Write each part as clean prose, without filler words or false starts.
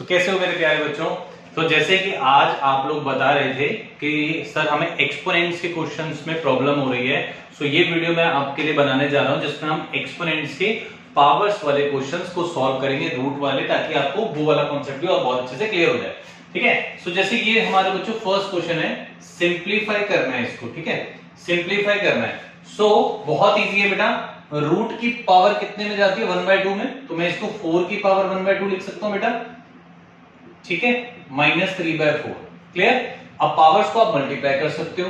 तो कैसे हो मेरे प्यारे बच्चों। तो जैसे कि आज आप लोग बता रहे थे कि सर हमें एक्सपोनेंट्स के क्वेश्चंस में प्रॉब्लम हो रही है, सो ये वीडियो मैं आपके लिए बनाने जा रहा हूं जिसमें हम एक्सपोनेंट्स के पावर्स वाले क्वेश्चंस को सॉल्व करेंगे, रूट वाले, ताकि आपको वो वाला कॉन्सेप्ट भी और बहुत अच्छे से क्लियर हो जाए। ठीक है, सो जैसे ये हमारे बच्चों फर्स्ट क्वेश्चन है, सिंप्लीफाई करना है इसको। ठीक है, सिंप्लीफाई करना है। सो बहुत ईजी है बेटा, रूट की पावर कितने में जाती है 1/2 में, तो मैं इसको 4 की पावर 1/2 लिख सकता हूं बेटा। ठीक है, -3/4। क्लियर। अब पावर्स को आप मल्टीप्लाई कर सकते हो,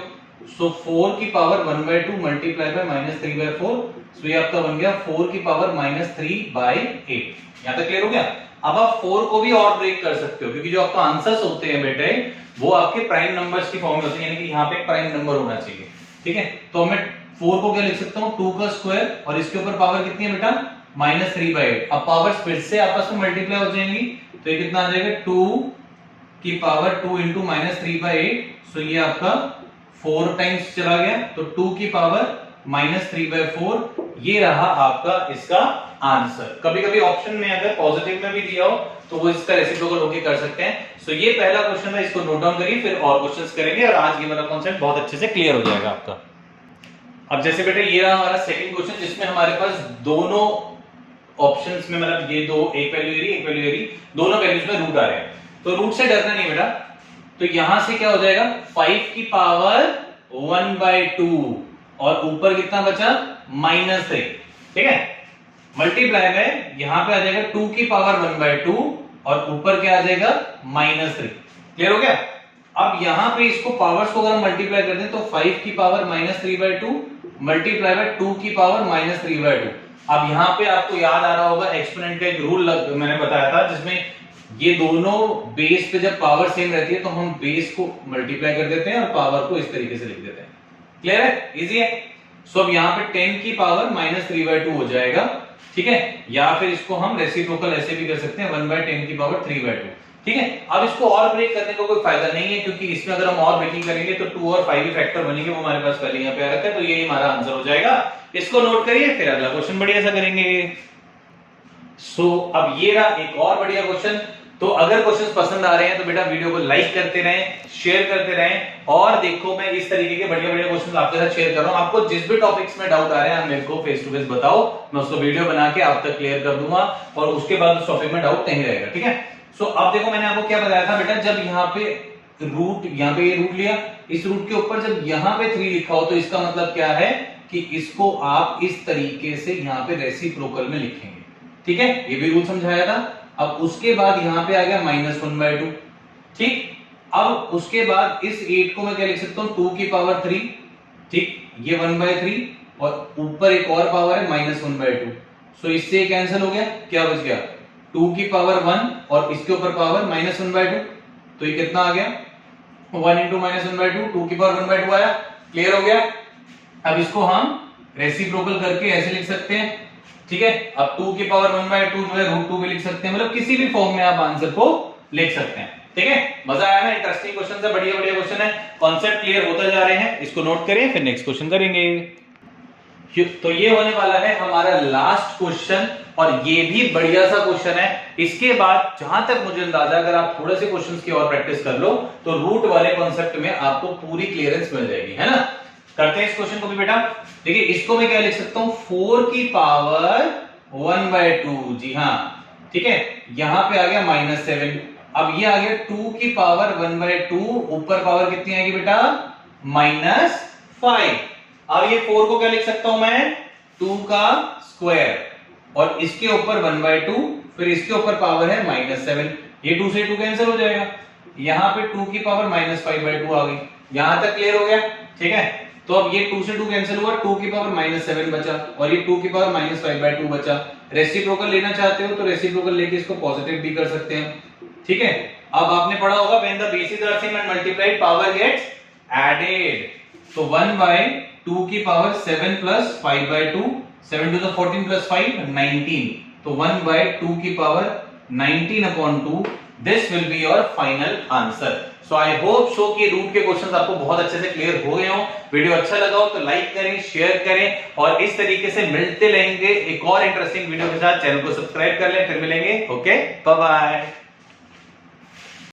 सो 4 की पावर 1/2 मल्टीप्लाई बाय -3/4, सो ये आपका बन गया 4 की पावर -3/8। यहां तक क्लियर हो गया। अब आप 4 को भी और ब्रेक कर सकते हो, क्योंकि जो आपका आंसर्स होते हैं बेटे वो आपके प्राइम नंबर्स की फॉर्म में होते हैं, यानी कि यहाँ पे प्राइम नंबर होना चाहिए। ठीक है, तो मैं 4 को क्या लिख सकता हूँ, 2 का स्क्वायर, और इसके ऊपर पावर कितनी है बेटा -3/8। अब पावर्स फिर से आपस में मल्टीप्लाई हो जाएंगी, तो ये कितना आ जाएगा 2 की पावर 2 इंटू -3/8, सो ये आपका 4 टाइम्स चला गया, तो 2 की पावर -3/4, ये रहा आपका इसका आंसर। कभी कभी ऑप्शन में अगर पॉजिटिव में भी दिया हो तो वो इसका रेसिप्रोकल होके कर सकते हैं। सो ये पहला क्वेश्चन है, इसको नोट डाउन करिए, फिर और क्वेश्चंस करेंगे और आज ये वाला कॉन्सेप्ट बहुत अच्छे से क्लियर हो जाएगा आपका। अब जैसे बेटा ये रहा हमारा सेकंड क्वेश्चन, जिसमें हमारे पास दोनों ऑप्शंस में, मतलब ये दो, एक वैल्यू एरी एक वैल्यू एरी, दोनों वैल्यूज में रूट आ रहे हैं। तो रूट से डरना नहीं बेटा, तो यहां से क्या हो जाएगा 5 की पावर 1/2, और ऊपर कितना बचा -3। ठीक है, मल्टीप्लाई में यहां पे आ जाएगा 2 की पावर 1/2 और ऊपर क्या आ जाएगा -3। क्लियर हो गया। अब यहां पे इसको पावर्स को अगर हम मल्टीप्लाई कर दें तो 5 की पावर -3/2 मल्टीप्लाई बाय 2 की पावर -3/2। अब यहां पे आपको याद आ रहा होगा एक्सपोनेंट का एक रूल मैंने बताया था, जिसमें ये दोनों बेस पे जब पावर सेम रहती है तो हम बेस को मल्टीप्लाई कर देते हैं और पावर को इस तरीके से लिख देते हैं। क्लियर है, इजी है। सो अब यहां पे 10 की पावर -3/2 हो जाएगा। ठीक है, या फिर इसको हम रेसिप्रोकल ऐसे भी कर सकते हैं, 1/10 की पावर 3/2। ठीक है, अब इसको और ब्रेक करने का कोई फायदा नहीं है, क्योंकि इसमें अगर हम और ब्रेकिंग करेंगे तो 2 और 5 फैक्टर बनेंगे, वो हमारे पास पहले यहाँ पे आ रखा है, तो यही हमारा आंसर हो जाएगा। इसको नोट करिए, फिर अगला क्वेश्चन बढ़िया सा करेंगे। सो अब ये रहा एक और बढ़िया क्वेश्चन। तो अगर क्वेश्चंस पसंद आ रहे हैं तो बेटा वीडियो को लाइक करते रहें, शेयर करते रहें, और देखो मैं इस तरीके के बढ़िया बढ़िया क्वेश्चंस आपके साथ शेयर कर रहा हूं। आपको जिस भी टॉपिक्स में डाउट आ रहे हैं मेरे को फेस टू फेस बताओ, मैं उसको वीडियो बना के आप तक क्लियर कर दूंगा, और उसके बाद उस टॉपिक में डाउट नहीं रहेगा। ठीक है, सो अब देखो मैंने आपको क्या बताया था बेटा, जब यहाँ पे रूट, यहाँ पे ये रूट लिया, इस रूट के ऊपर जब यहाँ पे 3 लिखा हो तो इसका मतलब क्या है कि इसको आप इस तरीके से यहाँ पे रेसिप्रोकल में लिखेंगे। ठीक है, ये भी रूल समझाया था। अब उसके बाद यहां पे आ गया -1/2। ठीक, अब उसके बाद इस 8 को मैं क्या लिख सकता हूं 2 की पावर 3। ठीक, ये 1/3 और ऊपर एक और पावर है -1/2, सो इससे कैंसिल हो गया, क्या बच गया 2 की पावर 1 और इसके ऊपर पावर -1/2, तो ये कितना आ गया 1 इंटू -1/2, 2 की पावर 1/2 आया। क्लियर हो गया। अब इसको हम रेसिप्रोकल करके ऐसे लिख सकते हैं। ठीक है, अब 2 की पावर 1/2 जो है √2 भी लिख सकते हैं, मतलब किसी भी फॉर्म में आप आंसर को लिख सकते हैं। ठीक है, मजा आया ना, इंटरेस्टिंग क्वेश्चन है, बढ़िया बढ़िया क्वेश्चन है, कॉन्सेप्ट क्लियर होता जा रहे हैं। इसको नोट करिए, फिर नेक्स्ट क्वेश्चन करेंगे। तो ये होने वाला है हमारा लास्ट क्वेश्चन, और ये भी बढ़िया सा क्वेश्चन है। इसके बाद जहां तक मुझे अंदाजा, अगर आप थोड़े से क्वेश्चंस की और प्रैक्टिस कर लो तो रूट वाले कॉन्सेप्ट में आपको पूरी क्लियरेंस मिल जाएगी, है ना। करते हैं इस क्वेश्चन को भी बेटा। देखिए इसको मैं क्या लिख सकता हूं 4 की पावर 1/2। जी हाँ, ठीक है, यहां पे आ गया -7। अब ये आ गया 2 की पावर 1/2, ऊपर पावर कितनी आएगी बेटा -5। अब ये 4 को क्या लिख सकता हूं मैं 2 का स्क्वायर, और इसके ऊपर 1/2, फिर इसके ऊपर पावर है -7। ये 2 से 2 कैंसिल हो जाएगा, यहां पे 2 की पावर -5/2 आ गई। यहां तक क्लियर हो गया। ठीक है, तो अब ये 2 से 2 कैंसिल हुआ, 2 की पावर -7 बचा, और ये 2 की पावर -5/2 बचा। रेसिप्रोकल लेना चाहते हो तो रेसिप्रोकल लेके इसको पॉजिटिव भी कर सकते हैं। ठीक है, अब आपने पढ़ा होगा when the bases are same and multiplied power gets added, तो 1/2 की power 7 plus 5/2, 7 to the 14 plus 5 19, तो 1/2 की power 19/2, this will be your final answer. So I hope so कि रूट के क्वेश्चंस आपको बहुत अच्छे से क्लियर हो गए हो। वीडियो अच्छा लगा हो तो लाइक करें, शेयर करें, और इस तरीके से मिलते रहेंगे एक और इंटरेस्टिंग वीडियो के साथ। चैनल को सब्सक्राइब कर लें, फिर मिलेंगे। Okay, bye bye.